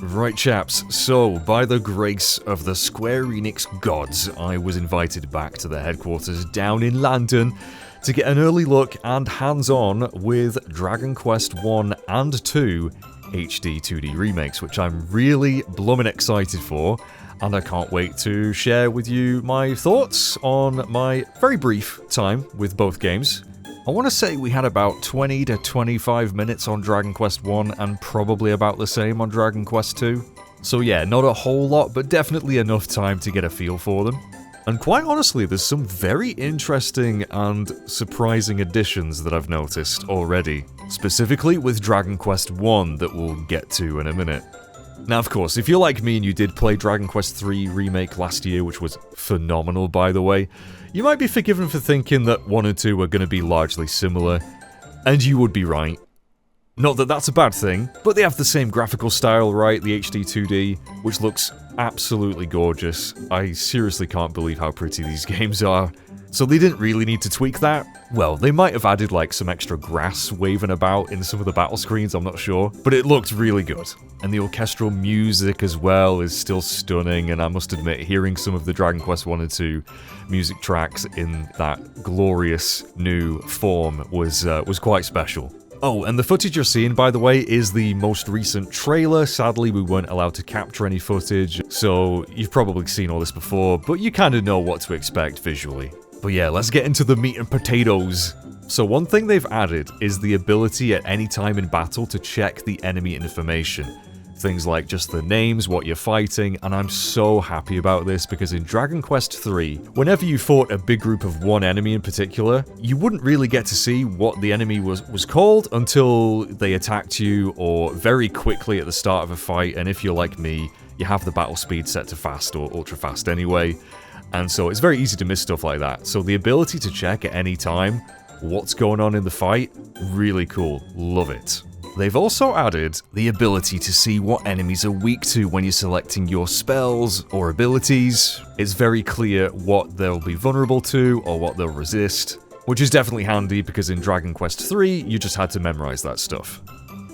Right chaps, so by the grace of the Square Enix gods, I was invited back to the headquarters down in London to get an early look and hands-on with Dragon Quest 1 and 2 HD 2D remakes, which I'm really bloomin' excited for, and I can't wait to share with you my thoughts on my very brief time with both games. I want to say we had about 20 to 25 minutes on Dragon Quest 1 and probably about the same on Dragon Quest 2. So yeah, not a whole lot, but definitely enough time to get a feel for them. And quite honestly, there's some very interesting and surprising additions that I've noticed already, specifically with Dragon Quest 1 that we'll get to in a minute. Now, of course, if you're like me and you did play Dragon Quest 3 Remake last year, which was phenomenal by the way, you might be forgiven for thinking that 1 and 2 are going to be largely similar, and you would be right. Not that that's a bad thing, but they have the same graphical style, right, the HD 2D, which looks absolutely gorgeous. I seriously can't believe how pretty these games are. So they didn't really need to tweak that. Well, they might have added like some extra grass waving about in some of the battle screens, I'm not sure, but it looked really good. And the orchestral music as well is still stunning, and I must admit, hearing some of the Dragon Quest 1 and 2 music tracks in that glorious new form was quite special. Oh, and the footage you're seeing, by the way, is the most recent trailer. Sadly, we weren't allowed to capture any footage, so you've probably seen all this before, but you kind of know what to expect visually. But yeah, let's get into the meat and potatoes. So one thing they've added is the ability at any time in battle to check the enemy information. Things like just the names, what you're fighting, and I'm so happy about this because in Dragon Quest 3, whenever you fought a big group of one enemy in particular, you wouldn't really get to see what the enemy was called until they attacked you or very quickly at the start of a fight, and if you're like me, you have the battle speed set to fast or ultra fast anyway, and so it's very easy to miss stuff like that. So the ability to check at any time what's going on in the fight, really cool, love it. They've also added the ability to see what enemies are weak to when you're selecting your spells or abilities. It's very clear what they'll be vulnerable to or what they'll resist, which is definitely handy because in Dragon Quest 3, you just had to memorize that stuff.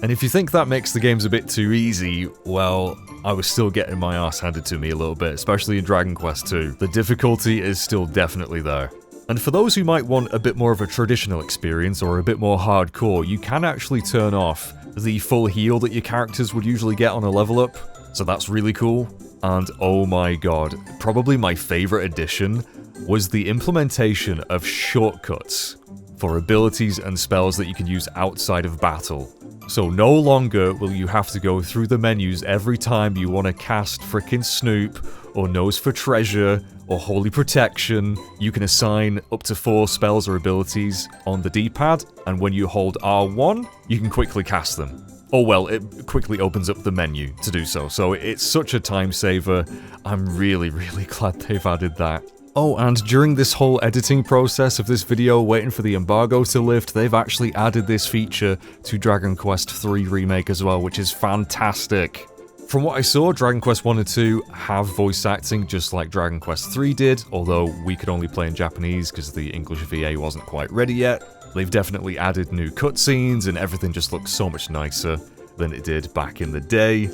And if you think that makes the games a bit too easy, well, I was still getting my ass handed to me a little bit, especially in Dragon Quest 2. The difficulty is still definitely there. And for those who might want a bit more of a traditional experience or a bit more hardcore, you can actually turn off the full heal that your characters would usually get on a level up, so that's really cool. And oh my god, probably my favorite addition was the implementation of shortcuts for abilities and spells that you can use outside of battle. So no longer will you have to go through the menus every time you want to cast frickin' Snoop, or Nose for Treasure, or Holy Protection. You can assign up to 4 spells or abilities on the D-pad, and when you hold R1, you can quickly cast them. Oh well, it quickly opens up the menu to do so, so it's such a time saver. I'm really glad they've added that. Oh, and during this whole editing process of this video, waiting for the embargo to lift, they've actually added this feature to Dragon Quest 3 Remake as well, which is fantastic. From what I saw, Dragon Quest 1 and 2 have voice acting just like Dragon Quest 3 did, although we could only play in Japanese because the English VA wasn't quite ready yet. They've definitely added new cutscenes and everything just looks so much nicer than it did back in the day.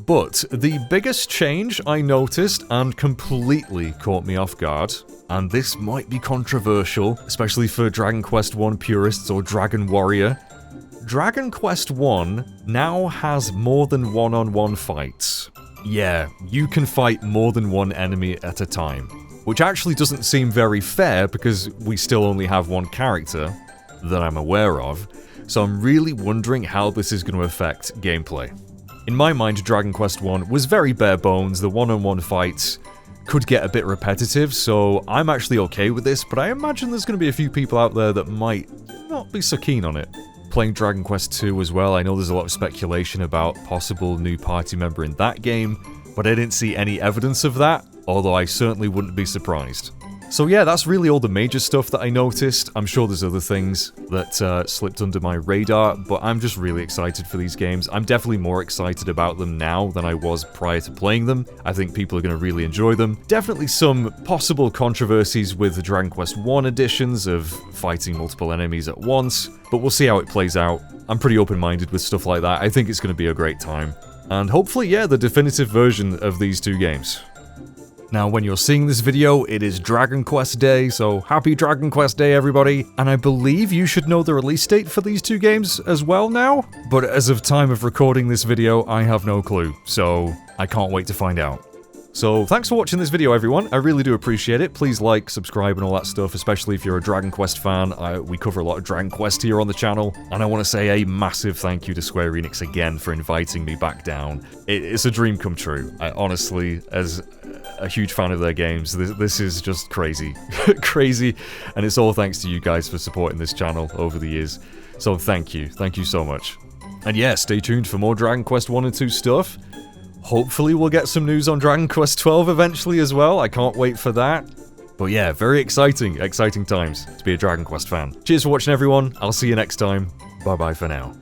But the biggest change I noticed and completely caught me off guard, and this might be controversial, especially for Dragon Quest 1 purists or Dragon Warrior, Dragon Quest 1 now has more than one-on-one fights. Yeah, you can fight more than one enemy at a time, which actually doesn't seem very fair because we still only have one character that I'm aware of, so I'm really wondering how this is going to affect gameplay. In my mind, Dragon Quest 1 was very bare bones, the one-on-one fights could get a bit repetitive, so I'm actually okay with this, but I imagine there's going to be a few people out there that might not be so keen on it. Playing Dragon Quest 2 as well, I know there's a lot of speculation about possible new party member in that game, but I didn't see any evidence of that, although I certainly wouldn't be surprised. So yeah, that's really all the major stuff that I noticed. I'm sure there's other things that slipped under my radar, but I'm just really excited for these games. I'm definitely more excited about them now than I was prior to playing them. I think people are going to really enjoy them. Definitely some possible controversies with the Dragon Quest 1 editions of fighting multiple enemies at once, but we'll see how it plays out. I'm pretty open-minded with stuff like that. I think it's going to be a great time. and hopefully, yeah, the definitive version of these two games. Now, when you're seeing this video, it is Dragon Quest Day, so happy Dragon Quest Day, everybody. And I believe you should know the release date for these two games as well now. But as of time of recording this video, I have no clue, so I can't wait to find out. So thanks for watching this video, everyone. I really do appreciate it. Please like, subscribe, and all that stuff, especially if you're a Dragon Quest fan. We cover a lot of Dragon Quest here on the channel. And I want to say a massive thank you to Square Enix again for inviting me back down. It's a dream come true. I honestly, as a huge fan of their games, this is just crazy. Crazy. And it's all thanks to you guys for supporting this channel over the years. So thank you. Thank you so much. And yeah, stay tuned for more Dragon Quest 1 and 2 stuff. Hopefully we'll get some news on Dragon Quest 12 eventually as well. I can't wait for that. But yeah, very exciting times to be a Dragon Quest fan. Cheers for watching, everyone. I'll see you next time. Bye-bye for now.